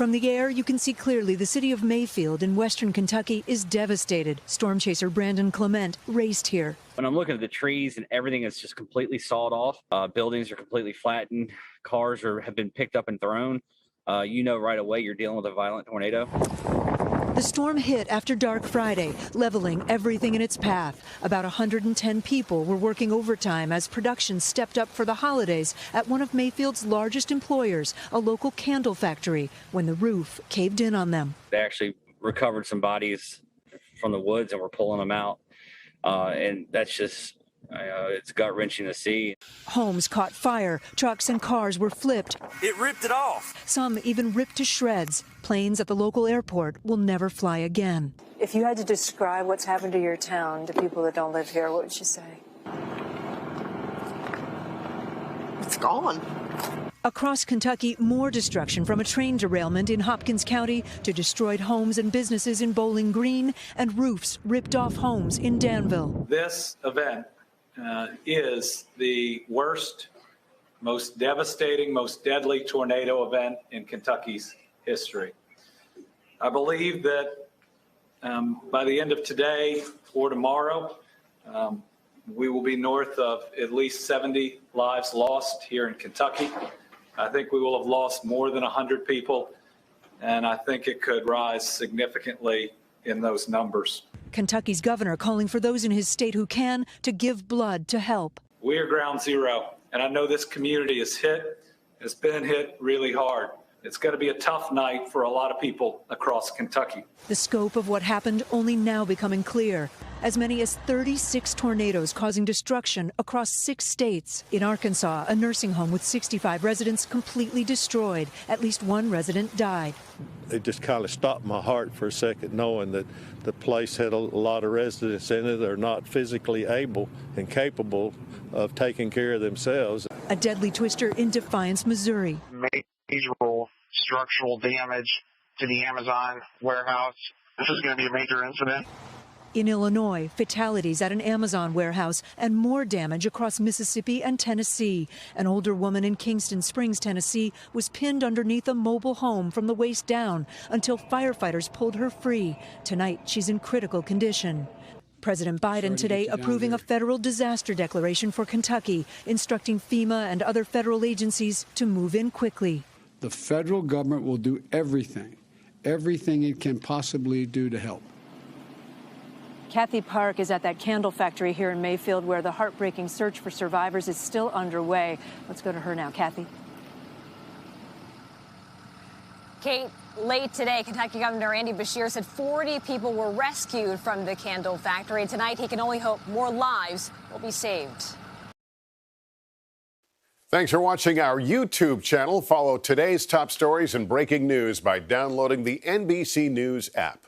From the air, you can see clearly the city of Mayfield in western Kentucky is devastated. Storm chaser Brandon Clement raced here. When I'm looking at the trees and everything is just completely sawed off, buildings are completely flattened, cars have been picked up and thrown, you know right away you're dealing with a violent tornado. The storm hit after dark Friday, leveling everything in its path. About 110 people were working overtime as production stepped up for the holidays at one of Mayfield's largest employers, a local candle factory, when the roof caved in on them. They actually recovered some bodies from the woods and were pulling them out. And that's just, it's gut-wrenching to see. Homes caught fire, trucks and cars were flipped. It ripped it off. Some even ripped to shreds. Planes at the local airport will never fly again. If you had to describe what's happened to your town to people that don't live here, what would you say? It's gone. Across Kentucky, more destruction from a train derailment in Hopkins County to destroyed homes and businesses in Bowling Green and roofs ripped off homes in Danville. This event is the worst, most devastating, most deadly tornado event in Kentucky's history. I believe that by the end of today or tomorrow, we will be north of at least 70 lives lost here in Kentucky. I think we will have lost more than 100 people, and I think it could rise significantly in those numbers. Kentucky's governor calling for those in his state who can to give blood to help. We are ground zero, and I know this community is hit. It's been hit really hard. It's going to be a tough night for a lot of people across Kentucky. The scope of what happened only now becoming clear. As many as 36 tornadoes causing destruction across 6 states. In Arkansas, a nursing home with 65 residents completely destroyed. At least one resident died. It just kind of stopped my heart for a second, knowing that the place had a lot of residents in it that are not physically able and capable of taking care of themselves. A deadly twister in Defiance, Missouri. Major structural damage to the Amazon warehouse. This is going to be a major incident. In Illinois, fatalities at an Amazon warehouse and more damage across Mississippi and Tennessee. An older woman in Kingston Springs, Tennessee, was pinned underneath a mobile home from the waist down until firefighters pulled her free. Tonight, she's in critical condition. President Biden today approving a federal disaster declaration for Kentucky, instructing FEMA and other federal agencies to move in quickly. The federal government will do everything it can possibly do to help. Kathy Park is at that candle factory here in Mayfield where the heartbreaking search for survivors is still underway. Let's go to her now. Kathy. Kate, late today, Kentucky Governor Andy Beshear said 40 people were rescued from the candle factory. Tonight, he can only hope more lives will be saved. Thanks for watching our YouTube channel. Follow today's top stories and breaking news by downloading the NBC News app.